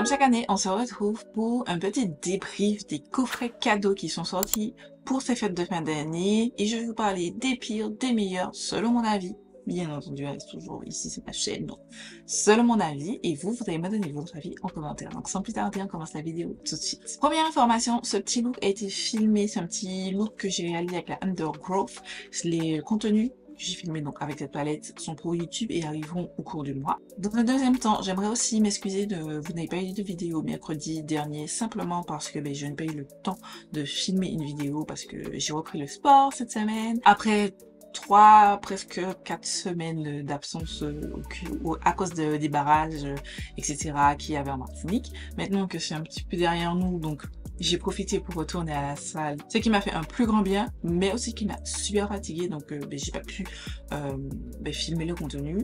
Comme chaque année, on se retrouve pour un petit débrief des coffrets cadeaux qui sont sortis pour ces fêtes de fin d'année et je vais vous parler des pires, des meilleurs, selon mon avis. Bien entendu, reste toujours ici, c'est ma chaîne, donc selon mon avis, et vous allez me donner votre avis en commentaire. Donc sans plus tarder, on commence la vidéo tout de suite. Première information, ce petit look a été filmé, c'est un petit look que j'ai réalisé avec la Undergrowth. Les contenus j'ai filmé donc avec cette palette sont pour YouTube et arriveront au cours du mois. Dans un deuxième temps, j'aimerais aussi m'excuser de vous n'avez pas eu de vidéo mercredi dernier simplement parce que je n'ai pas eu le temps de filmer une vidéo parce que j'ai repris le sport cette semaine. Après presque 4 semaines d'absence à cause des barrages, etc. qu'il y avait en Martinique. Maintenant que c'est un petit peu derrière nous, donc j'ai profité pour retourner à la salle, ce qui m'a fait un plus grand bien, mais aussi qui m'a super fatiguée, donc j'ai pas pu filmer le contenu.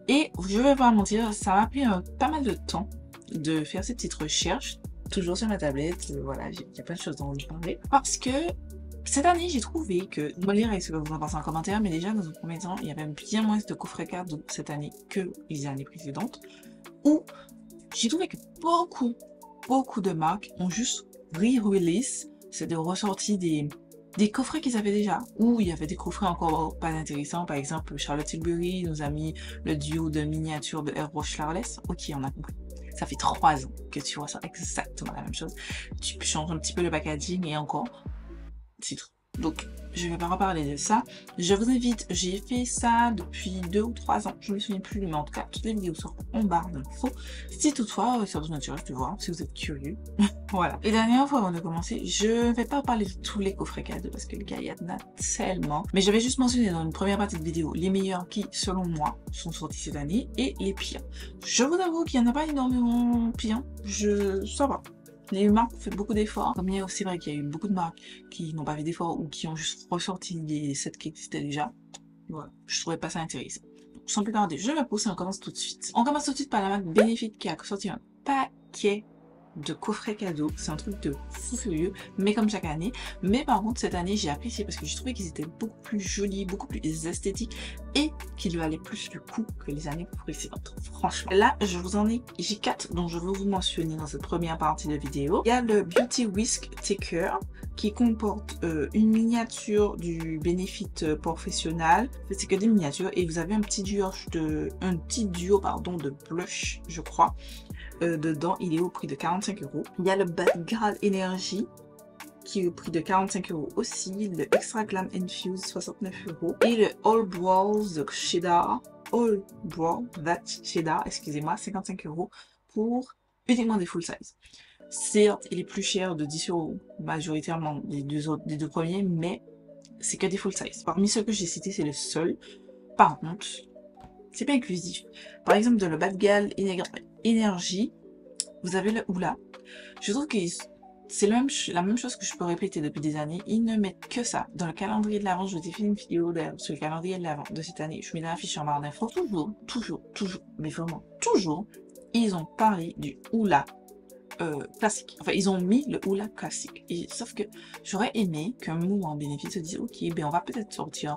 Et je vais pas mentir, ça m'a pris pas mal de temps de faire ces petites recherches, toujours sur ma tablette, voilà, il y a plein de choses dont je parler, parce que cette année, j'ai trouvé que, vous me direz ce que vous en pensez en commentaire, mais déjà, dans un premier temps, il y avait bien moins de coffrets cadeaux cette année que les années précédentes, où j'ai trouvé que beaucoup de marques ont juste re-release, c'est-à-dire ressorti des coffrets qu'ils avaient déjà, ou il y avait des coffrets encore pas intéressants. Par exemple, Charlotte Tilbury nous a mis le duo de miniatures de Air Charles. Ok, on a compris. Ça fait 3 ans que tu ressens exactement la même chose. Tu changes un petit peu le packaging et encore, c'est tout. Donc, je vais pas reparler de ça. Je vous invite, j'ai fait ça depuis 2 ou 3 ans, je me souviens plus, mais en tout cas, toutes les vidéos sont en barre d'infos. Si toutefois, ça vous intéresse de voir, si vous êtes curieux. Voilà. Et dernière fois, avant de commencer, je vais pas parler de tous les coffrets cadeaux, parce que les gars, il y en a tellement. Mais je vais juste mentionner dans une première partie de vidéo les meilleurs qui, selon moi, sont sortis cette année, et les pires. Je vous avoue qu'il y en a pas énormément pires, ça va. Les marques ont fait beaucoup d'efforts. Comme il y a aussi vrai qu'il y a eu beaucoup de marques qui n'ont pas fait d'efforts ou qui ont juste ressorti des sets qui existaient déjà. Voilà, je trouvais pas ça intéressant. Donc, sans plus tarder, je vais pousser, on commence tout de suite. On commence tout de suite par la marque Benefit qui a sorti un paquet de coffrets cadeaux. C'est un truc de fou furieux, mais comme chaque année. Mais par contre, cette année, j'ai apprécié parce que j'ai trouvé qu'ils étaient beaucoup plus jolis, beaucoup plus esthétiques et qu'ils valaient plus le coup que les années précédentes. Franchement. Là, j'ai 4 dont je veux vous mentionner dans cette première partie de vidéo. Il y a le Beauty Whisk Taker qui comporte une miniature du Benefit Professionnel. C'est que des miniatures et vous avez un petit duo de blush, je crois. Dedans, il est au prix de 45 €. Il y a le Bad Girl Energy qui est au prix de 45 € aussi, le Extra Glam Infuse 69 € et le All Brows de Cheddar, excusez-moi, 55 € pour uniquement des full size. Certes, il est plus cher de 10 € majoritairement des deux premiers, mais c'est que des full size. Parmi ceux que j'ai cités, c'est le seul. Par contre, c'est pas inclusif. Par exemple, dans le Bad Girl Energy, vous avez le Oula. Je trouve que c'est la même chose que je peux répéter depuis des années. Ils ne mettent que ça. Dans le calendrier de l'avant, je vous ai fait une vidéo d'ailleurs sur le calendrier de l'avant de cette année. Je mets l'affiche en barre d'infos. Toujours, mais vraiment toujours, ils ont parlé du Oula classique. Enfin, ils ont mis le Oula classique. Sauf que j'aurais aimé qu'un moment Benefit se dise, ok, on va peut-être sortir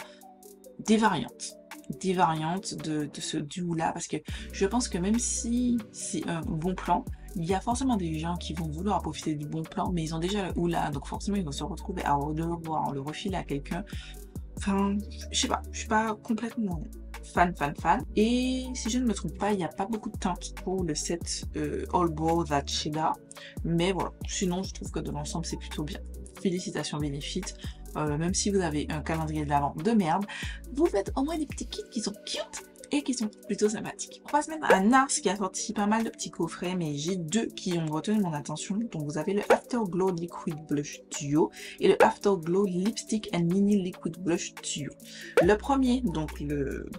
des variantes de ce duo-là, parce que je pense que même si c'est un bon plan, il y a forcément des gens qui vont vouloir profiter du bon plan, mais ils ont déjà le Oula, donc forcément ils vont se retrouver à le revoir, le refiler à quelqu'un. Enfin, je sais pas, je suis pas complètement fan. Et si je ne me trompe pas, il n'y a pas beaucoup de teintes pour le set All Brow That Cheddar, mais voilà, sinon je trouve que de l'ensemble c'est plutôt bien. Félicitations Benefit. Même si vous avez un calendrier de l'avant de merde, vous faites au moins des petits kits qui sont cute et qui sont plutôt sympathiques. On passe maintenant à Nars qui a sorti pas mal de petits coffrets, mais j'ai 2 qui ont retenu mon attention. Donc vous avez le Afterglow Liquid Blush Duo et le Afterglow Lipstick and Mini Liquid Blush Duo. Le premier, donc le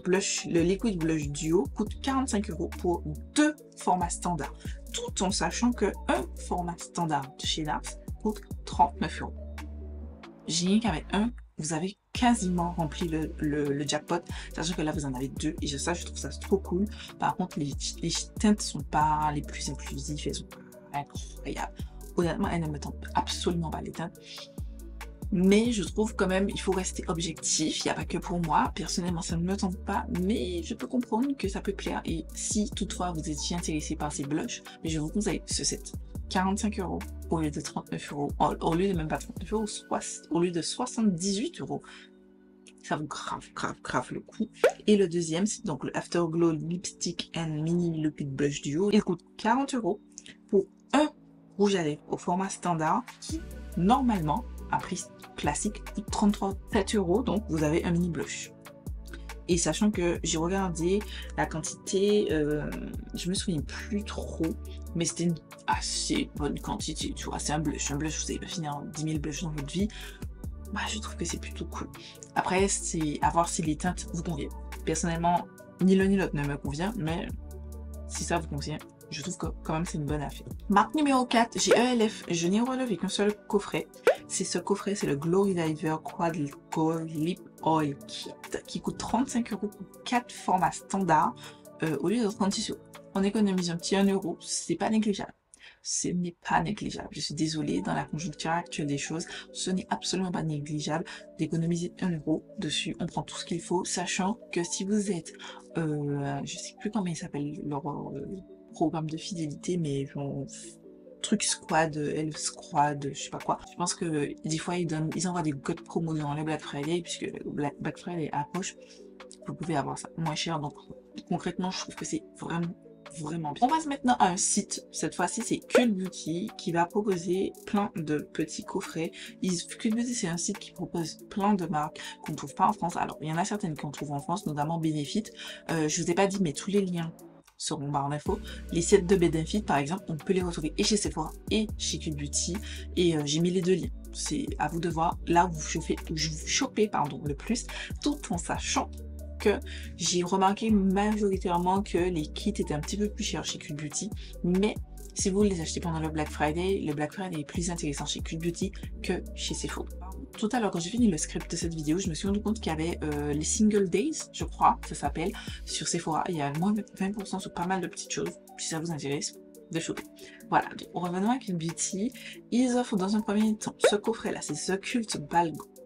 Liquid Blush Duo, coûte 45 € pour 2 formats standards, tout en sachant que un format standard de chez Nars coûte 39 €. J'ai rien qu'avec un, vous avez quasiment rempli le jackpot, sachant que là vous en avez 2 et ça je trouve ça trop cool. Par contre les teintes sont pas les plus inclusives, elles sont pas incroyables. Honnêtement elles ne me tentent absolument pas les teintes. Mais je trouve quand même, il faut rester objectif. Il n'y a pas que pour moi. Personnellement, ça ne me tente pas, mais je peux comprendre que ça peut plaire. Et si toutefois vous étiez intéressé par ces blushs, mais je vous conseille ce set. 45 € au lieu de 39 €. Au lieu de même pas 39 €, au lieu de 78 €. Ça vaut grave le coup. Et le deuxième, c'est donc le Afterglow Lipstick and Mini Liquid Blush Duo. Il coûte 40 € pour un rouge à lèvres au format standard qui, normalement, à prix classique, coûte 33,7 €. Donc, vous avez un mini blush. Et sachant que j'ai regardé la quantité, je me souviens plus trop, mais c'était une assez bonne quantité. Tu vois, c'est un blush. Un blush, vous n'allez pas finir 10 000 blushs dans votre vie. Bah, je trouve que c'est plutôt cool. Après, c'est à voir si les teintes vous conviennent. Personnellement, ni l'un ni l'autre ne me convient, mais si ça vous convient, je trouve que quand même c'est une bonne affaire. Marque numéro 4, j'ai ELF. Je n'ai relevé qu'un seul coffret. C'est ce coffret, c'est le Glow Reviver Quad Gold Lip Oil Kit qui coûte 35 € pour 4 formats standards au lieu de 36 €. On économise un petit 1 €, c'est pas négligeable. Ce n'est pas négligeable. Je suis désolée, dans la conjoncture actuelle des choses, ce n'est absolument pas négligeable d'économiser 1 € dessus. On prend tout ce qu'il faut, sachant que si vous êtes, je sais plus comment il s'appelle leur programme de fidélité, mais truc squad, Elf Squad, je sais pas quoi. Je pense que des fois ils envoient des codes promo dans les Black Friday, puisque le Black Friday approche, vous pouvez avoir ça moins cher. Donc concrètement, je trouve que c'est vraiment bien. On passe maintenant à un site. Cette fois-ci, c'est Cult Beauty qui va proposer plein de petits coffrets. Cult Beauty, c'est un site qui propose plein de marques qu'on ne trouve pas en France. Alors, il y en a certaines qu'on trouve en France, notamment Benefit. Je vous ai pas dit, mais tous les liens seront en barre d'infos. Les sets de Benefit, par exemple, on peut les retrouver et chez Sephora et chez Cult Beauty. Et j'ai mis les deux liens. C'est à vous de voir là où vous chopez le plus, tout en sachant que j'ai remarqué majoritairement que les kits étaient un petit peu plus chers chez Cult Beauty, mais si vous les achetez pendant le Black Friday est plus intéressant chez Cult Beauty que chez Sephora. Tout à l'heure, quand j'ai fini le script de cette vidéo, je me suis rendu compte qu'il y avait les Single Days, je crois, ça s'appelle, sur Sephora. Il y a moins de 20% sur pas mal de petites choses, si ça vous intéresse, de choper. Voilà, donc revenons à Cult Beauty. Ils offrent dans un premier temps ce coffret-là, c'est The Cult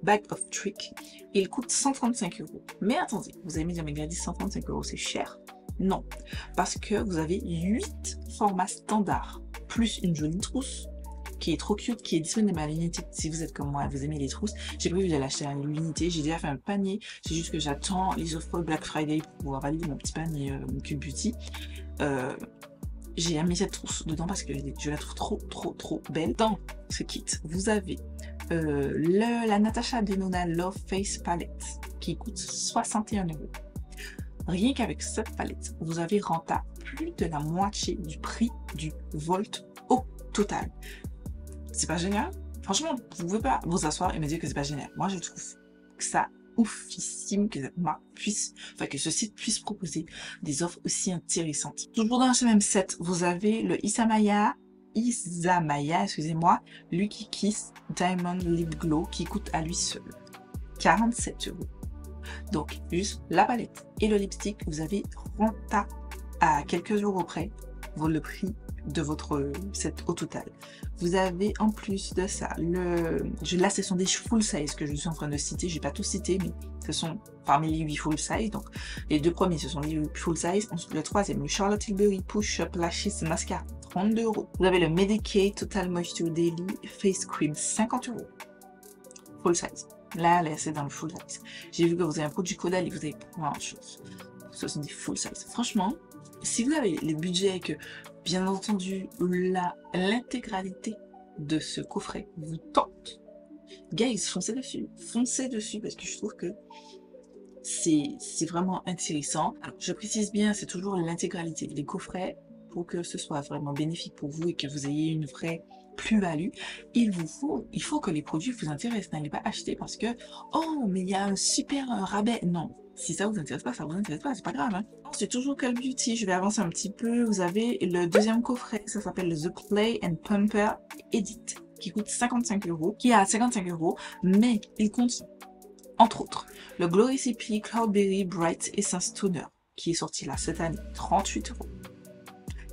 Bag of Trick. Il coûte 135 €. Mais attendez, vous allez me dire, mais Gladys, 135 €, c'est cher. Non, parce que vous avez 8 formats standards, plus une jolie trousse, qui est trop cute, qui est disponible à l'unité. Si vous êtes comme moi, vous aimez les trousses, j'ai prévu de l'acheter à l'unité. J'ai déjà fait un panier, c'est juste que j'attends les offres Black Friday pour pouvoir valider mon petit panier Cult Beauty. J'ai mis cette trousse dedans parce que je la trouve trop belle. Dans ce kit, vous avez la Natasha Denona Love Face Palette qui coûte 61 €. Rien qu'avec cette palette, vous avez renta plus de la moitié du prix du Volt au total. C'est pas génial? Franchement, vous pouvez pas vous asseoir et me dire que c'est pas génial. Moi, je trouve que ça oufissime que cette marque que ce site puisse proposer des offres aussi intéressantes. Toujours dans ce même set, vous avez le Isamaya, excusez-moi, Lucky Kiss Diamond Lip Glow qui coûte à lui seul 47 €. Donc, juste la palette et le lipstick, vous avez renta à quelques euros près le prix de votre set au total. Vous avez en plus de ça, là ce sont des full size que je suis en train de citer, j'ai pas tout cité, mais ce sont parmi les 8 full size, donc les deux premiers ce sont les 8 full size, ensuite le troisième, le Charlotte Tilbury Push Up Lashes Mascara, 32 €. Vous avez le Medicaid Total Moisture Daily Face Cream, 50 €. Full size. Là, c'est dans le full size. J'ai vu que vous avez un produit Caudalie et vous avez plein de choses. Ce sont des full size. Franchement, si vous avez les budgets et que, bien entendu, l'intégralité de ce coffret vous tente, guys, foncez dessus parce que je trouve que c'est vraiment intéressant. Alors, je précise bien, c'est toujours l'intégralité des coffrets pour que ce soit vraiment bénéfique pour vous et que vous ayez une vraie plus-value. Il faut que les produits vous intéressent. N'allez pas acheter parce que oh mais il y a un super rabais. Non, si ça vous intéresse pas, ça vous intéresse pas, c'est pas grave. Hein. C'est toujours Cult Beauty. Je vais avancer un petit peu. Vous avez le deuxième coffret, ça s'appelle le The Play and Pumper Edit, qui coûte 55 €, qui est à 55 €, mais il contient entre autres le Glow Recipe Cloudberry Bright Essence Toner, qui est sorti là cette année, 38 €.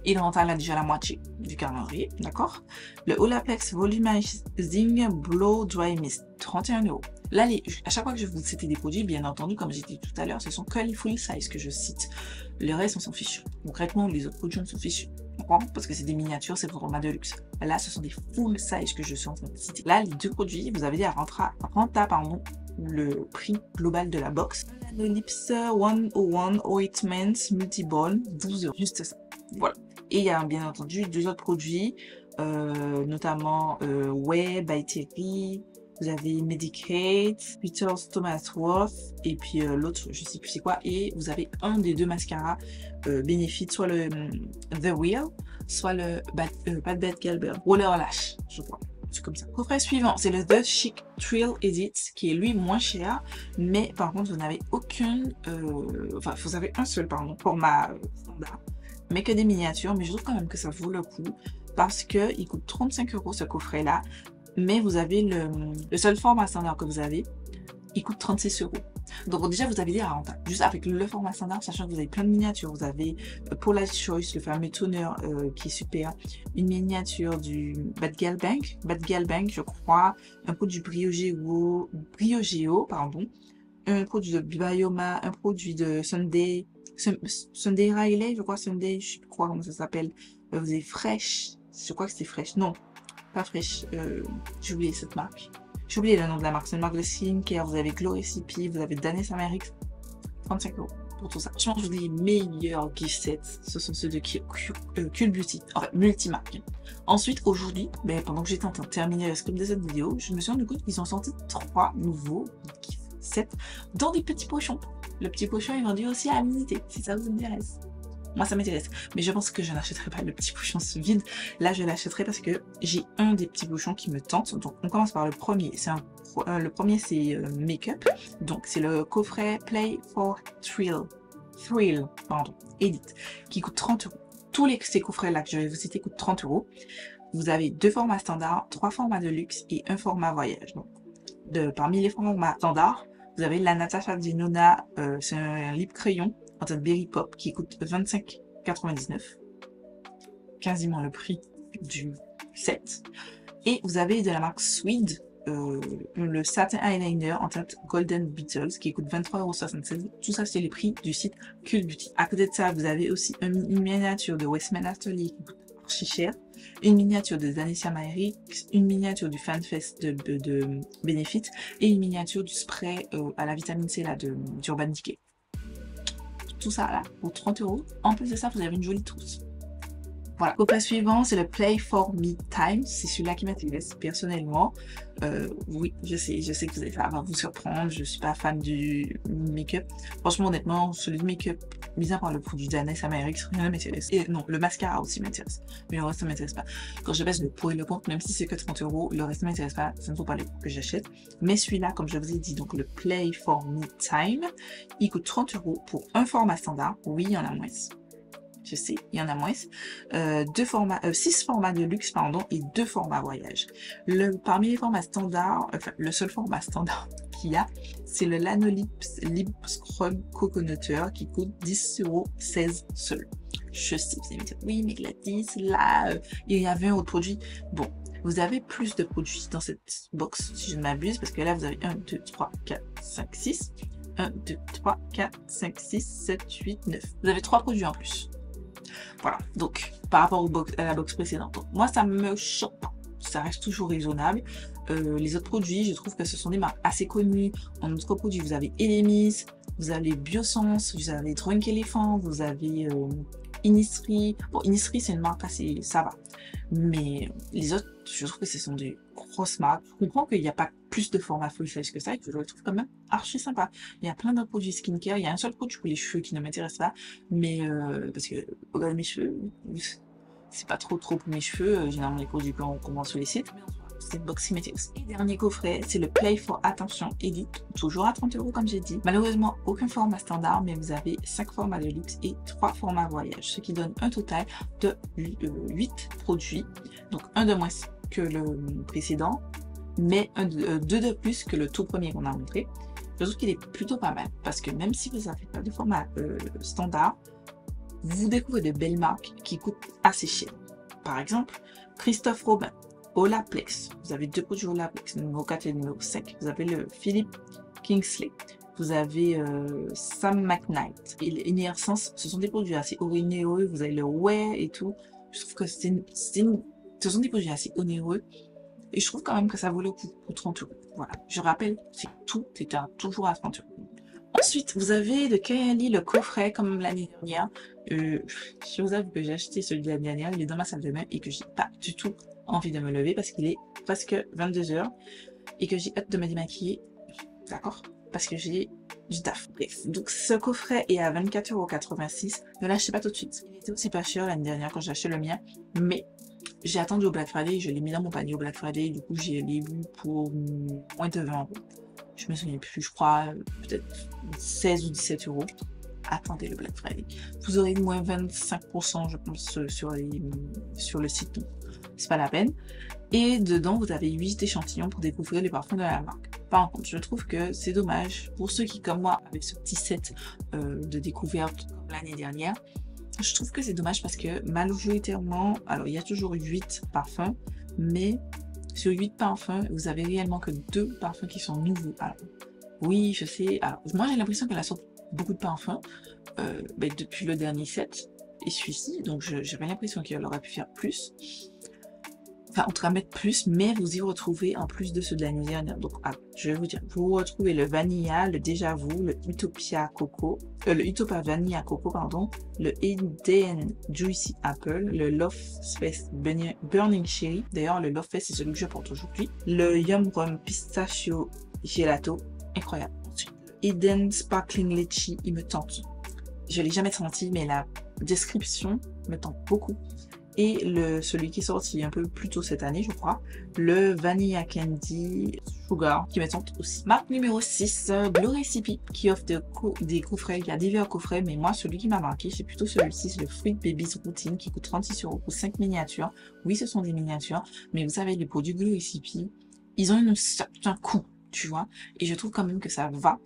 Il rentre là déjà la moitié du calendrier, d'accord? Le Olaplex Volumizing Blow Dry Mist 31 €. Là, à chaque fois que je vous cite des produits, bien entendu, comme j'ai dit tout à l'heure, ce sont que les full size que je cite. Le reste, on s'en fiche. Concrètement, les autres produits, on s'en fiche. Parce que c'est des miniatures, c'est le format de luxe. Là, ce sont des full size que je suis en train de citer. Là, les deux produits, vous avez dit à renta, pardon, le prix global de la box. Lanolips 101 Ointment Multiball, 12 €. Juste ça. Voilà. Et il y a bien entendu deux autres produits, notamment Way by Thierry. Vous avez Medicate, Peter's Tomatsworth, et puis l'autre, je sais plus c'est quoi. Et vous avez un des deux mascaras Benefit, soit le The Real, soit le Bad Bad Galber, Roller Lash, je crois. C'est comme ça. Coffret suivant, c'est le The Chic Thrill Edit, qui est lui moins cher, mais par contre vous n'avez aucune, enfin vous avez un seul format standard, mais que des miniatures. Mais je trouve quand même que ça vaut le coup parce que il coûte 35 € ce coffret là, mais vous avez le seul format standard que vous avez, il coûte 36 €. Donc déjà vous avez des rentables juste avec le format standard, sachant que vous avez plein de miniatures. Vous avez Paula's Choice, le fameux toner qui est super, une miniature du Bad Gal Bank, je crois, un produit Briogeo, pardon, un produit de Bioma, un produit de Sunday Riley, je crois, Sunday, je sais plus quoi comment ça s'appelle. Vous avez Fresh, je crois que c'était Fresh, non, pas Fresh, j'ai oublié cette marque. J'ai oublié le nom de la marque, c'est une marque de skincare. Vous avez Glow Recipe, vous avez Danes Amerix, 35 € pour tout ça. Franchement, je vous dis, les meilleurs gift sets, ce sont ceux de Cule Beauty, enfin multimarque. Ensuite, aujourd'hui, pendant que j'étais en train de terminer le script de cette vidéo, je me suis rendu compte qu'ils ont sorti 3 nouveaux gift sets dans des petits pochons. Le petit pochon est vendu aussi à l'unité, si ça vous intéresse. Moi, ça m'intéresse. Mais je pense que je n'achèterai pas le petit bouchon vide. Là, je l'achèterai parce que j'ai un des petits bouchons qui me tente. Donc, on commence par le premier. Le premier, c'est Make-up. Donc, c'est le coffret Play for Thrill, pardon, Edit, qui coûte 30 €. Tous ces coffrets-là que je vais vous citer coûtent 30 €. Vous avez 2 formats standards, 3 formats de luxe et un format voyage. Donc, parmi les formats standards, vous avez la Natasha Denona, c'est un lip crayon en teinte Berry Pop qui coûte 25,99 €, quasiment le prix du set. Et vous avez de la marque Swede, le satin eyeliner en teinte Golden Beetles qui coûte 23,76 €. Tout ça, c'est les prix du site Cule Beauty. À côté de ça, vous avez aussi une miniature de Westman Atelier qui coûte archi cher, une miniature de Danesia Amerix, une miniature du FanFest de Benefit et une miniature du spray à la vitamine C là, d'Urban Decay. Tout ça là pour 30 €. En plus de ça, vous avez une jolie trousse. Voilà. Coffret suivant, c'est le Play for Me Time. C'est celui-là qui m'intéresse personnellement. Oui, je sais que vous allez faire vous surprendre. Je suis pas fan du make-up. Franchement, honnêtement, celui de make-up, mis à part le produit Danes Amerix, rien ne m'intéresse. Et non, le mascara aussi m'intéresse. Mais le reste ne m'intéresse pas. Quand je baisse le pour et le contre, même si c'est que 30 €, le reste ne m'intéresse pas. Ça ne vaut pas le coup que j'achète. Mais celui-là, comme je vous ai dit, donc le Play for Me Time, il coûte 30 € pour un format standard. Oui, il y en a moins. Je sais, il y en a moins. 6 formats de luxe, pardon, et 2 formats voyage. Parmi les formats standards, enfin, le seul format standard qu'il y a, c'est le Lanolips Lip Scrub Coconuteur qui coûte 10,16 € seul. Je sais, vous allez me dire, oui, mais Gladys, là, il y avait un autre produit. Bon, vous avez plus de produits dans cette box, si je ne m'abuse, parce que là, vous avez 1, 2, 3, 4, 5, 6. 1, 2, 3, 4, 5, 6, 7, 8, 9. Vous avez 3 produits en plus. Voilà, donc par rapport à la box précédente. Donc, moi, ça me choque pas. Ça reste toujours raisonnable. Les autres produits, je trouve que ce sont des marques assez connues. En autres produits, vous avez Elemis, vous avez Biosense, vous avez Drunk Elephant, vous avez Innisfree. Bon, Innisfree, c'est une marque assez... ça va. Mais les autres, je trouve que ce sont des grosses marques. Je comprends qu'il n'y a pas plus de format full size que ça et que je le trouve quand même archi sympa. Il y a plein de produits skincare. Il y a un seul produit pour les cheveux qui ne m'intéresse pas. Mais parce que, regarde mes cheveux, c'est pas trop pour mes cheveux. Généralement, les produits blancs qu'on vend sur les sites. C'est box m'intéresse. Et dernier coffret, c'est le Play for Attention Edit, toujours à 30 € comme j'ai dit. Malheureusement, aucun format standard, mais vous avez 5 formats de luxe et 3 formats voyage, ce qui donne un total de 8 produits. Donc un de moins que le précédent, mais 2 de plus que le tout premier qu'on a montré. Je trouve qu'il est plutôt pas mal, parce que même si vous n'avez pas de format standard, vous découvrez de belles marques qui coûtent assez cher. Par exemple, Christophe Robin. Olaplex. Vous avez 2 produits Olaplex, le numéro 4 et le numéro 5. Vous avez le Philip Kingsley. Vous avez Sam McKnight. Et l'Inner Sense, ce sont des produits assez onéreux. Vous avez le Wear et tout. Je trouve que ce sont des produits assez onéreux. Et je trouve quand même que ça vaut le coup pour 30 euros. Voilà. Je rappelle, c'est tout est toujours à 30 euros. Ensuite, vous avez de Kylie le coffret comme l'année dernière. Je vous avoue que j'ai acheté celui de l'année dernière, il est dans ma salle de bain et que j'ai pas du tout envie de me lever parce qu'il est presque 22 h et que j'ai hâte de me démaquiller. D'accord? Parce que j'ai du taf. Bref. Donc ce coffret est à 24,86 €. Ne l'achetez pas tout de suite. Il était aussi pas cher l'année dernière quand j'ai acheté le mien, mais j'ai attendu au Black Friday, je l'ai mis dans mon panier au Black Friday, du coup j'ai l'ai eu pour moins de 20 €. Je me souviens plus, je crois peut-être 16 ou 17 €. Attendez le Black Friday. Vous aurez moins 25% je pense sur le site, donc c'est pas la peine. Et dedans vous avez 8 échantillons pour découvrir les parfums de la marque. Par contre, je trouve que c'est dommage pour ceux qui comme moi avaient ce petit set de découverte comme l'année dernière. Je trouve que c'est dommage parce que majoritairement, alors il y a toujours 8 parfums, mais sur 8 parfums, vous avez réellement que 2 parfums qui sont nouveaux. Alors, oui, je sais. Alors, moi, j'ai l'impression qu'elle a sorti beaucoup de parfums depuis le dernier set et celui-ci. Donc, j'avais l'impression qu'elle aurait pu faire plus. Enfin, en tout cas, mettre plus, mais vous y retrouvez en plus de ceux de l'année dernière. Donc, je vais vous dire, vous retrouvez le Vanilla, le Déjà Vu, le Utopia Vanilla Coco, pardon, le Eden Juicy Apple, le Love Fest Burning Cherry. D'ailleurs, le Love Fest, c'est celui que je porte aujourd'hui. Le Yum Rum Pistachio Gelato, incroyable. Ensuite, Eden Sparkling Lychee, il me tente. Je l'ai jamais senti, mais la description me tente beaucoup. Et celui qui est sorti un peu plus tôt cette année, je crois, le Vanilla Candy Sugar, qui me tente aussi. Marque numéro 6, Blue Recipe, qui offre des coffrets. Il y a divers coffrets, mais moi, celui qui m'a marqué, c'est plutôt celui-ci, c'est le Fruit Babies Routine, qui coûte 36 € pour 5 miniatures. Oui, ce sont des miniatures, mais vous savez, les produits Blue Recipe, ils ont un certain coût, tu vois, et je trouve quand même que ça va.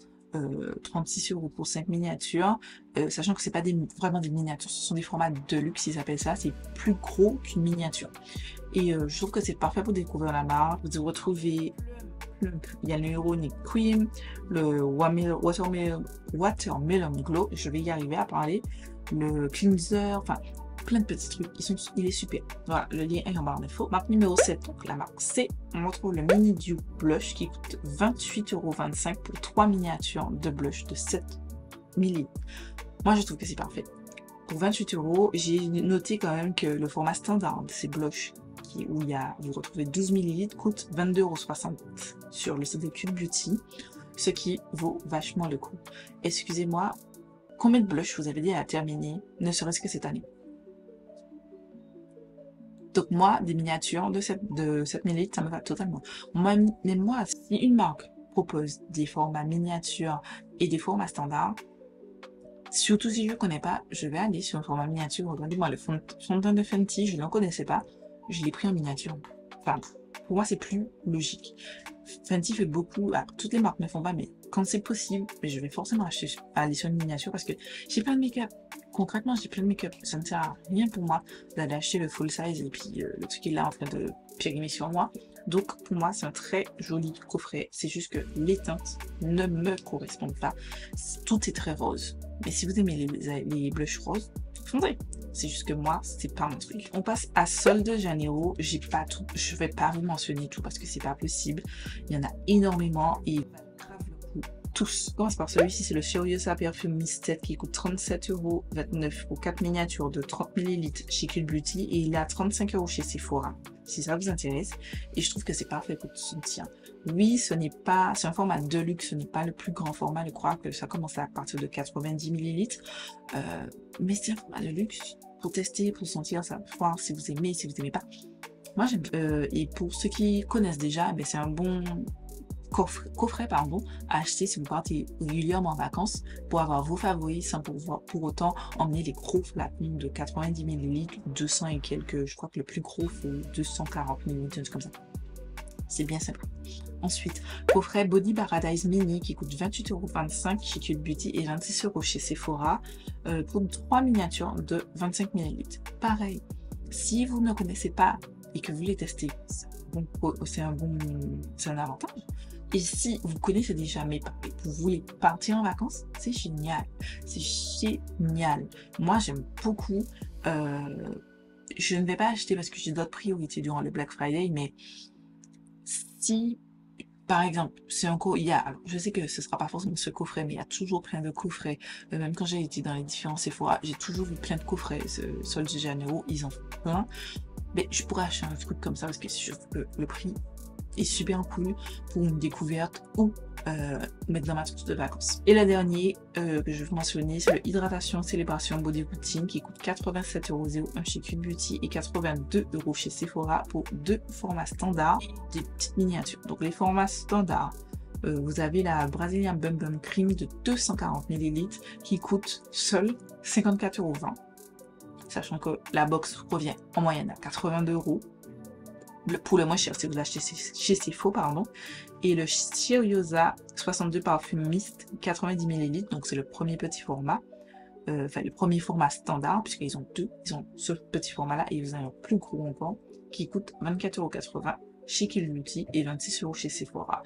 36 € pour 5 miniatures, sachant que c'est pas vraiment des miniatures, ce sont des formats de luxe, ils appellent ça, c'est plus gros qu'une miniature. Et je trouve que c'est parfait pour découvrir la marque. Vous retrouvez il y a le Ironic Cream, le Watermelon Glow, je vais y arriver à parler, le Cleanser, enfin plein de petits trucs, il est super. Voilà, le lien est en barre d'infos. Marque numéro 7, donc la marque C, on retrouve le Mini Dew Blush qui coûte 28,25 € pour 3 miniatures de blush de 7 ml. Moi, je trouve que c'est parfait. Pour 28 €, j'ai noté quand même que le format standard de ces blushs, où vous retrouvez 12 ml, coûte 22,60 € sur le site de Cute Beauty, ce qui vaut vachement le coup. Excusez-moi, combien de blushs vous avez dit à terminer, ne serait-ce que cette année? Donc moi, des miniatures de 7 ml, ça me va totalement. Moi, si une marque propose des formats miniatures et des formats standards, surtout si je ne connais pas, je vais aller sur un format miniature. Regardez-moi le fond de teint de Fenty, je ne le connaissais pas, je l'ai pris en miniature. Enfin, pour moi, c'est plus logique. Fenty fait beaucoup, toutes les marques ne font pas, mais quand c'est possible, je vais forcément aller sur une miniature parce que j'ai plein de make-up. Concrètement, j'ai plein de make-up. Ça ne sert à rien pour moi d'aller acheter le full size et puis le truc est là en train de périmer sur moi. Donc, pour moi, c'est un très joli coffret. C'est juste que les teintes ne me correspondent pas. Tout est très rose. Mais si vous aimez les blushs roses, fondez. C'est juste que moi, c'est pas mon truc. On passe à Sol de Janeiro. J'ai pas tout. Je vais pas vous mentionner tout parce que c'est pas possible. Il y en a énormément et tous. On commence par celui-ci, c'est le Furiosa Perfume Mist qui coûte 37,29 € pour 4 miniatures de 30 ml chez Cute Beauty et il est à 35 € chez Sephora, si ça vous intéresse. Et je trouve que c'est parfait pour tout soutien. Oui, c'est un format de luxe, ce n'est pas le plus grand format, je crois que ça commence à partir de 90 ml. Mais c'est un format de luxe pour tester, pour sentir, ça, voir si vous aimez, si vous n'aimez pas. Moi, j'aime. Et pour ceux qui connaissent déjà, c'est un bon coffret à acheter si vous partez régulièrement en vacances pour avoir vos favoris sans pour autant emmener les gros flacons de 90 ml, 200 et quelques, je crois que le plus gros faut 240 ml, comme ça. C'est bien simple. Ensuite, coffret Body Paradise Mini qui coûte 28,25 € chez Cute Beauty et 26 € chez Sephora pour 3 miniatures de 25 ml. Pareil, si vous ne connaissez pas et que vous voulez tester, c'est un avantage. Et si vous connaissez déjà mes paris, vous voulez partir en vacances, c'est génial. C'est génial. Moi, j'aime beaucoup. Je ne vais pas acheter parce que j'ai d'autres priorités durant le Black Friday, mais si, par exemple, alors, je sais que ce sera pas forcément ce coffret, mais il y a toujours plein de coffrets. Même quand j'ai été dans les différents Sephora, j'ai toujours vu plein de coffrets. Sol de Janeiro, ils en font plein. Mais je pourrais acheter un truc comme ça parce que je trouve que le prix est super cool pour une découverte ou mettre dans ma trousse de vacances. Et le dernier que je vais mentionner, c'est le Hydratation Célébration Body Routine qui coûte 87,01€ chez Cute Beauty et 82€ chez Sephora pour 2 formats standards et des petites miniatures. Donc les formats standards, vous avez la Brazilian Bum Bum Cream de 240 ml qui coûte seul 54,20€. Sachant que la box revient en moyenne à 82€. Pour le moins cher si vous l'achetez chez Sephora, pardon. Et le Cheeriosa 62 parfum mist 90 ml, donc c'est le premier petit format. Enfin, le premier format standard, puisqu'ils ont deux. Ils ont ce petit format-là et ils ont un plus gros encore qui coûte 24,80€ chez Cute Beauty et 26€ chez Sephora.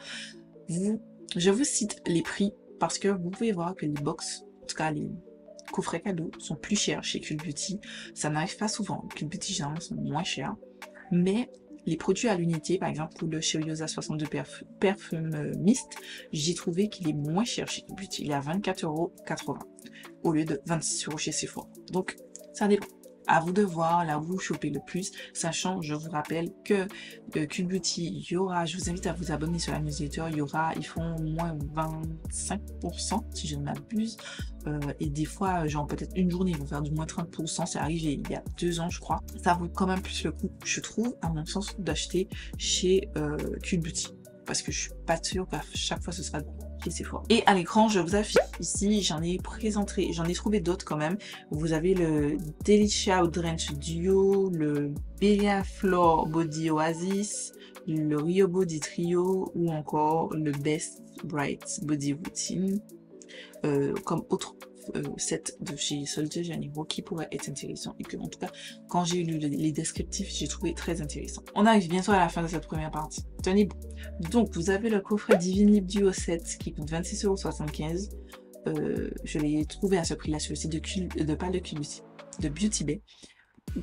Je vous cite les prix parce que vous pouvez voir que les box, en tout cas les coffrets cadeaux, sont plus chers chez Cute Beauty. Ça n'arrive pas souvent. Cute Beauty, généralement, sont moins chers. Mais les produits à l'unité, par exemple pour le Cheeriosa 62 Parfum Mist, j'ai trouvé qu'il est moins cher chez Cute Beauty. Il est à 24,80€ au lieu de 26€ chez Sephora. Donc, ça dépend. À vous de voir là où vous chopez le plus, sachant, je vous rappelle que Cute Beauty, je vous invite à vous abonner sur la newsletter, ils font moins 25% si je ne m'abuse, et des fois, genre peut-être une journée, ils vont faire du moins 30%, c'est arrivé il y a 2 ans je crois. Ça vaut quand même plus le coup, je trouve, à mon sens, d'acheter chez Cute Beauty, parce que je suis pas sûre qu'à chaque fois ce sera chez Sephora. Et à l'écran, je vous affiche ici, j'en ai trouvé d'autres quand même. Vous avez le Delicia Drench Duo, le Beria Flor Body Oasis, le Rio Body Trio ou encore le Best Bright Body Routine. Comme autre set de chez Sol de Janeiro qui pourrait être intéressant et que, en tout cas, quand j'ai lu les descriptifs, j'ai trouvé très intéressant. On arrive bientôt à la fin de cette première partie. Tenez bon. Donc, vous avez le coffret Divine Lip Duo 7 qui coûte 26,75€. Je l'ai trouvé à ce prix-là sur le site de Beauty Bay,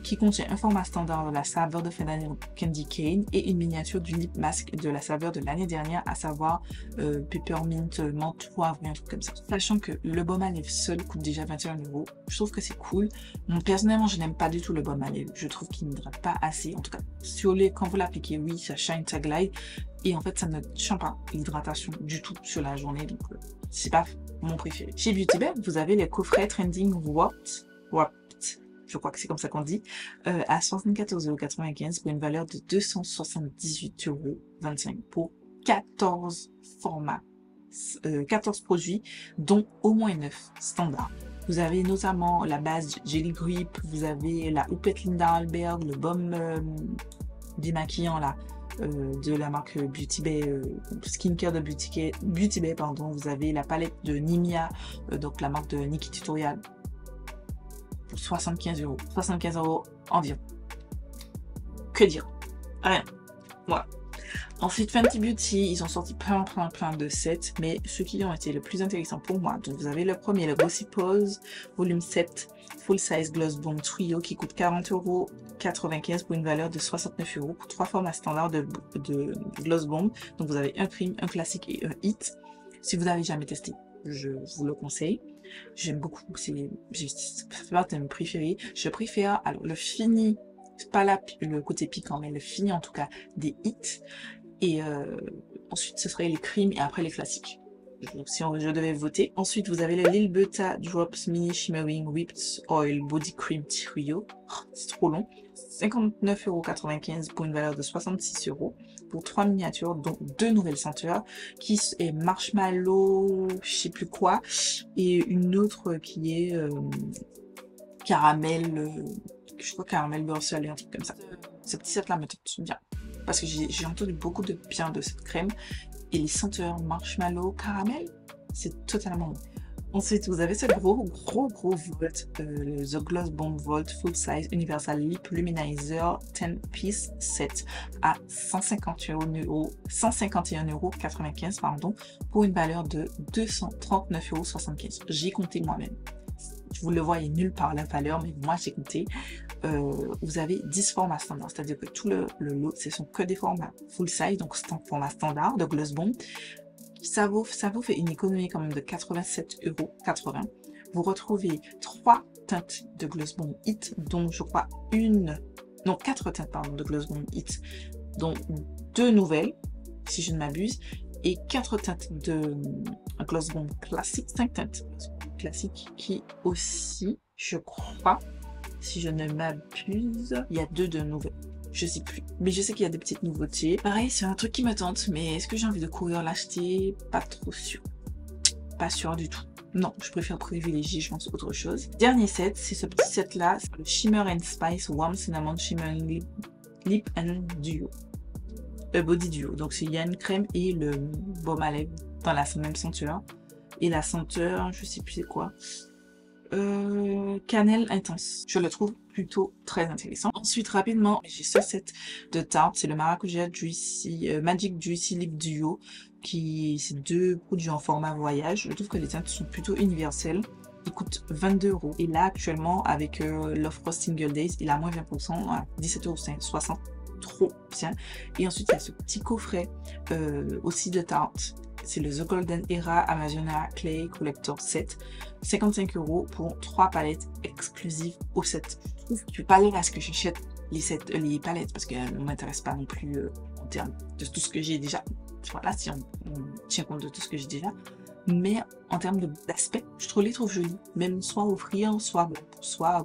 qui contient un format standard de la saveur de fin d'année Candy Cane et une miniature du lip mask de la saveur de l'année dernière, à savoir peppermint, menthe, poivre et un truc comme ça. Sachant que le baume à lèvres seul coûte déjà 21€, je trouve que c'est cool. Personnellement, je n'aime pas du tout le baume à lèvres, je trouve qu'il n'hydrate pas assez. En tout cas, quand vous l'appliquez, oui, ça shine, ça glide, et en fait, ça ne change pas l'hydratation du tout sur la journée, donc c'est pas mon préféré. Chez Beauty Bay, vous avez les coffrets Trending Warped, je crois que c'est comme ça qu'on dit, à 74,95€ pour une valeur de 278,25€ pour 14 formats, 14 produits, dont au moins 9 standards. Vous avez notamment la base Jelly Grip, vous avez la houppette Linda Albert, le baume démaquillant là, de la marque Beauty Bay, Skincare de Beauty Bay, pardon. Vous avez la palette de Nimia, donc la marque de Nikki Tutorial, 75€ environ. Que dire? Rien. Voilà. Ensuite, Fenty Beauty, ils ont sorti plein de sets, mais ceux qui ont été le plus intéressant pour moi. Donc, vous avez le premier, le Glossy Pose Volume 7 Full Size Gloss Bomb Trio qui coûte 40,95€ pour une valeur de 69€ pour 3 formats standards de Gloss Bomb. Donc, vous avez un cream, un classique et un hit. Si vous n'avez jamais testé, je vous le conseille. J'aime beaucoup, ça fait partie de mes préférés. Je préfère alors le fini, pas le côté piquant, mais le fini en tout cas des hits. Et ensuite ce serait les creams et après les classiques. Si je devais voter. Ensuite vous avez le Lil Beta Drops Mini Shimmering Whipped Oil Body Cream Trio. Oh, c'est trop long. 59,95€ pour une valeur de 66€ pour 3 miniatures, dont 2 nouvelles senteurs, qui est marshmallow, je sais plus quoi, et une autre qui est caramel, je crois caramel beurre salé, un truc comme ça. Ce petit set là me tente bien, parce que j'ai entendu beaucoup de bien de cette crème, et les senteurs marshmallow, caramel, c'est totalement bon. Ensuite, vous avez ce gros Volt, le The Gloss Bomb Volt Full Size Universal Lip Luminizer 10 Piece Set à 151,95 €, pardon, pour une valeur de 239,75 €. J'ai compté moi-même. Vous le voyez nulle part la valeur, mais moi j'ai compté. Vous avez 10 formats standards, c'est-à-dire que tout le lot, ce sont que des formats full size, donc c'est un format standard de Gloss Bomb. Ça vous fait une économie quand même de 87,80 €. Vous retrouvez 3 teintes de Gloss Bomb Hit, dont je crois 4 teintes pardon, de Gloss Bomb Hit, dont 2 nouvelles, si je ne m'abuse, et 4 teintes de Gloss Bomb classique, 5 teintes classiques qui aussi, je crois, si je ne m'abuse, il y a 2 de nouvelles. Je sais plus, mais je sais qu'il y a des petites nouveautés. Pareil, c'est un truc qui me tente, mais est-ce que j'ai envie de courir l'acheter? Pas trop sûr. Pas sûr du tout. Non, je préfère privilégier, je pense, autre chose. Dernier set, c'est ce petit set-là, c'est le Shimmer and Spice Warm Cinnamon Shimmer Lip and Duo. Body Duo. Donc, il y a une crème et le baume à lèvres dans la même senteur. Et la senteur, je sais plus c'est quoi. Cannelle intense. Je le trouve plutôt très intéressant. Ensuite, rapidement, j'ai ce set de Tarte. C'est le Maracuja Juicy, Magic Juicy Lip Duo. C'est 2 produits en format voyage. Je trouve que les teintes sont plutôt universelles. Il coûte 22 €. Et là, actuellement, avec l'offre Single Days, il a moins 20% à 17,60 €. Trop bien. Et ensuite, il y a ce petit coffret aussi de Tarte. C'est le The Golden Era Amazonia Clay Collector Set. 55 € pour 3 palettes exclusives au set. Je trouve que pas là ce que j'achète les palettes parce qu'elles ne m'intéressent pas non plus en termes de tout ce que j'ai déjà. Voilà, si on tient compte de tout ce que j'ai déjà. Mais en termes d'aspect, je les trouve jolies. Même soit offrir, soit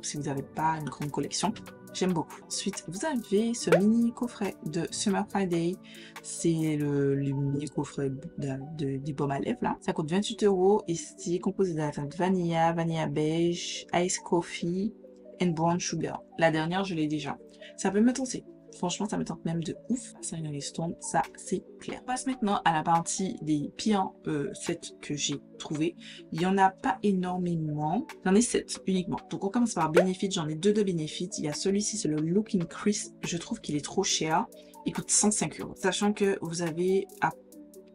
si vous n'avez pas une grande collection. J'aime beaucoup. Ensuite, vous avez ce mini coffret de Summer Friday. C'est le mini coffret des baumes à lèvres là. Ça coûte 28 € et c'est composé de la teinte vanilla, vanilla beige, ice coffee and brown sugar. La dernière, je l'ai déjà. Ça peut me tenter. Franchement, ça me tente même de ouf. Ça, une Stone, ça c'est clair. On passe maintenant à la partie des pires sets que j'ai trouvé. Il n'y en a pas énormément. J'en ai 7 uniquement. Donc on commence par Benefit. J'en ai 2 de Benefit. Il y a celui-ci, c'est le Looking Crisp. Je trouve qu'il est trop cher. Il coûte 105 €. Sachant que vous avez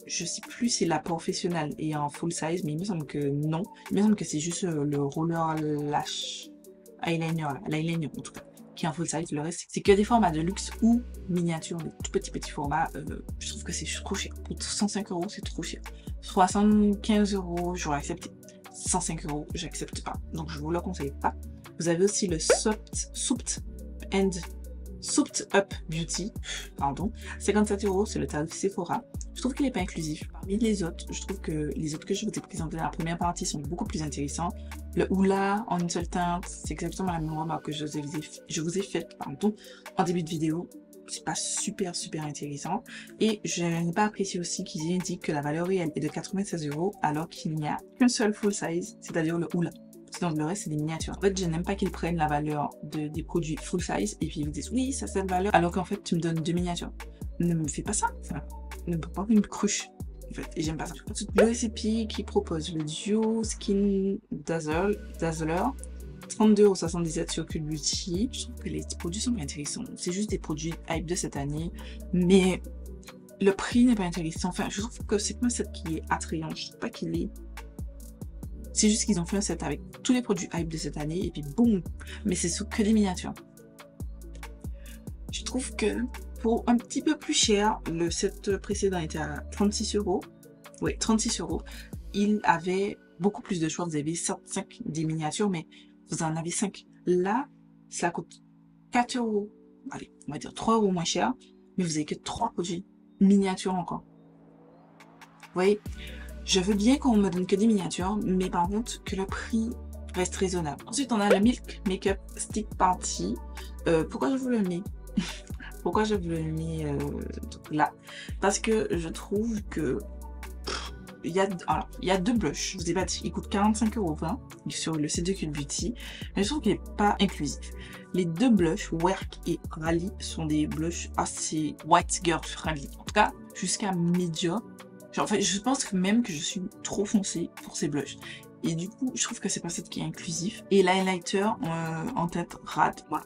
je sais plus si la professionnelle est en full size, mais il me semble que non. Il me semble que c'est juste le roller lash eyeliner, l'eyeliner en tout cas, qui est en full size. Le reste, c'est que des formats de luxe ou miniatures, des tout petits formats. Je trouve que c'est trop cher. Pour 105 €, c'est trop cher. 75 €, j'aurais accepté. 105 €, j'accepte pas. Donc, je vous le conseille pas. Vous avez aussi le Souped Up Beauty, pardon, 57 €, c'est le tarif Sephora. Je trouve qu'il n'est pas inclusif. Parmi les autres, je trouve que les autres que je vous ai présentés dans la première partie sont beaucoup plus intéressants. Le Hoola en une seule teinte, c'est exactement la même remarque que je vous ai faite, pardon, en début de vidéo. C'est pas super intéressant. Et je n'ai pas apprécié aussi qu'ils indiquent que la valeur réelle est de 96 € alors qu'il n'y a qu'un seul full size, c'est-à-dire le Hoola. Donc le reste c'est des miniatures. En fait, je n'aime pas qu'ils prennent la valeur des produits full size et puis ils vous disent oui, ça c'est cette valeur, alors qu'en fait tu me donnes 2 miniatures. Ne me fais pas ça. Enfin, ne me pas une cruche. En fait, et j'aime pas ça. Le recipe qui propose le Duo Skin Dazzler, 32,77 € sur Cult Beauty. Je trouve que les produits sont pas intéressants. C'est juste des produits hype de cette année, mais le prix n'est pas intéressant. Enfin, je trouve que c'est pas un set qui est attrayant. Je trouve pas qu'il est. C'est juste qu'ils ont fait un set avec tous les produits hype de cette année et puis boum. Mais c'est que des miniatures. Je trouve que pour un petit peu plus cher, le set précédent était à 36 €. Oui, 36 €. Il avait beaucoup plus de choix. Vous avez 5 des miniatures, mais vous en avez 5. Là, ça coûte 4 €. Allez, on va dire 3 € moins cher. Mais vous avez que 3 produits miniatures encore. Vous voyez, je veux bien qu'on me donne que des miniatures, mais par contre, que le prix reste raisonnable. Ensuite, on a le Milk Makeup Stick Party. Pourquoi je vous le mets Pourquoi je vous le mets là? Parce que je trouve que il y a 2 blushs. Je vous ai pas dit, ils coûtent 45,20 € sur le site de Cult Beauty, mais je trouve qu'il n'est pas inclusif. Les 2 blushs, Work et Rally, sont des blushs assez white girl friendly. En tout cas, jusqu'à medium. En fait, je pense même que je suis trop foncée pour ces blushs. Et du coup, je trouve que c'est pas cette qui est inclusif. Et l'highlighter en teinte rate, voilà.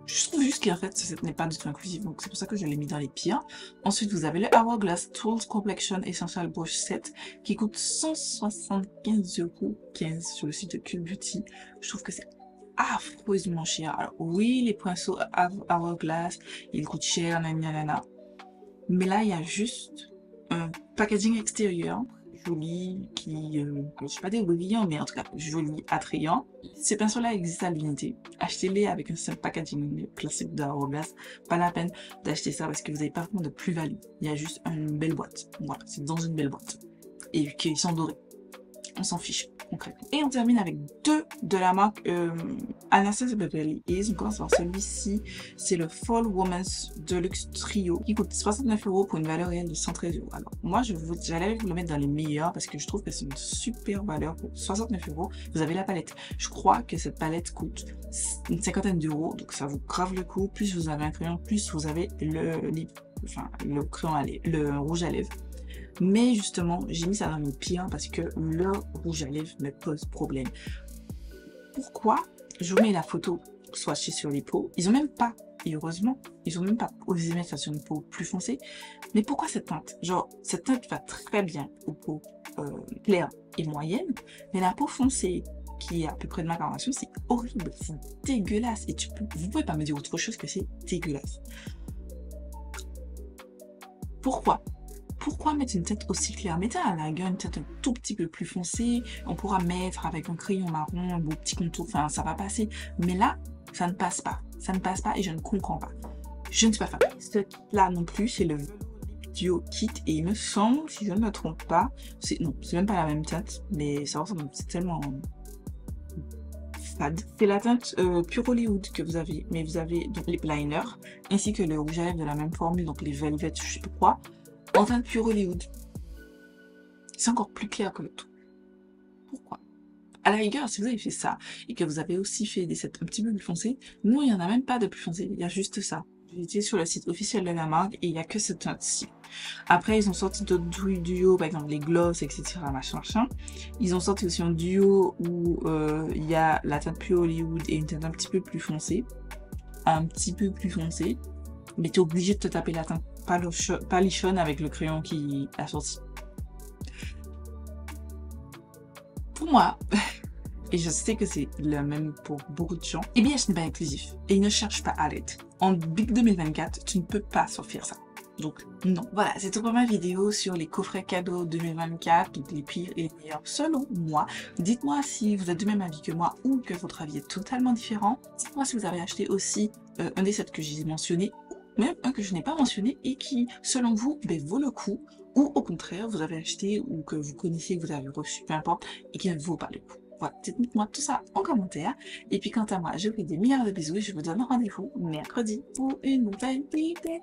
Je trouve juste qu'en fait, cette n'est pas du tout inclusif. Donc, c'est pour ça que je l'ai mis dans les pires. Ensuite, vous avez le Hourglass Tools Complexion Essential Brush Set qui coûte 175,15 € sur le site de Cute Beauty. Je trouve que c'est affreusement cher. Alors, oui, les pinceaux Hourglass, ils coûtent cher, nanana. Mais là, il y a juste un packaging extérieur joli, qui, je sais pas des brillant, mais en tout cas joli, attrayant. Ces pinceaux-là existent à l'unité. Achetez-les avec un simple packaging classique d'Hourglass. Pas la peine d'acheter ça parce que vous n'avez pas vraiment de plus-value. Il y a juste une belle boîte. Voilà, c'est dans une belle boîte. Et qui sont dorés. On s'en fiche, concrètement. Et on termine avec deux de la marque Anastasia Beverly Hills. On commence par celui-ci. C'est le Fall Women's Deluxe Trio qui coûte 69 € pour une valeur réelle de 113 €. Alors, moi, j'allais vous le mettre dans les meilleurs parce que je trouve que c'est une super valeur pour 69 €. Vous avez la palette. Je crois que cette palette coûte une cinquantaine d'euros. Donc, ça vous grave le coup. Plus vous avez un crayon, plus vous avez le crayon à lèvres, le rouge à lèvres. Mais justement, j'ai mis ça dans mes pires parce que le rouge à lèvres me pose problème. Pourquoi? Je vous mets la photo swatchée sur les peaux. Ils ont même pas, et heureusement, ils ont même pas osé mettre ça sur une peau plus foncée. Mais pourquoi cette teinte? Genre, cette teinte va très bien aux peaux claires et moyennes, mais la peau foncée, qui est à peu près de ma coloration, c'est horrible, c'est dégueulasse. Et vous pouvez pas me dire autre chose que c'est dégueulasse. Pourquoi mettre une teinte aussi claire? Mettez à la rigueur une teinte un tout petit peu plus foncée. On pourra mettre avec un crayon marron, un beau petit contour, enfin ça va passer. Mais là, ça ne passe pas. Ça ne passe pas et je ne comprends pas. Je ne suis pas fan. Là non plus, c'est le Duo Kit et il me semble, si je ne me trompe pas, non, c'est même pas la même teinte, mais ça ressemble, c'est tellement fade. C'est la teinte Pure Hollywood que vous avez, mais vous avez donc les liners ainsi que le rouge à lèvres de la même formule, donc les Velvet, je sais pas quoi. En teinte Pure Hollywood. C'est encore plus clair que l'autre. Pourquoi? À la rigueur, si vous avez fait ça, et que vous avez aussi fait des sets un petit peu plus foncés, nous, il n'y en a même pas de plus foncé, il y a juste ça. J'ai été sur le site officiel de la marque, et il n'y a que cette teinte-ci. Après, ils ont sorti d'autres duos, par exemple les gloss, etc., machin. Ils ont sorti aussi un duo où il y a la teinte Pure Hollywood et une teinte un petit peu plus foncée. Mais tu es obligé de te taper la teinte palichonne avec le crayon qui a sorti. Pour moi, et je sais que c'est le même pour beaucoup de gens, eh bien ce n'est pas inclusif et ils ne cherchent pas à l'être. En Big 2024, tu ne peux pas s'offrir ça. Donc non. Voilà, c'est tout pour ma vidéo sur les coffrets cadeaux 2024, donc les pires et les meilleurs selon moi. Dites-moi si vous êtes du même avis que moi ou que votre avis est totalement différent. Dites-moi si vous avez acheté aussi un des sets que j'ai mentionné, ou même un que je n'ai pas mentionné et qui, selon vous, vaut le coup, ou au contraire, vous avez acheté ou que vous connaissiez, que vous avez reçu, peu importe, et qui ne vaut pas le coup. Voilà, dites-moi tout ça en commentaire. Et puis quant à moi, je vous fais des milliards de bisous et je vous donne rendez-vous mercredi pour une nouvelle vidéo.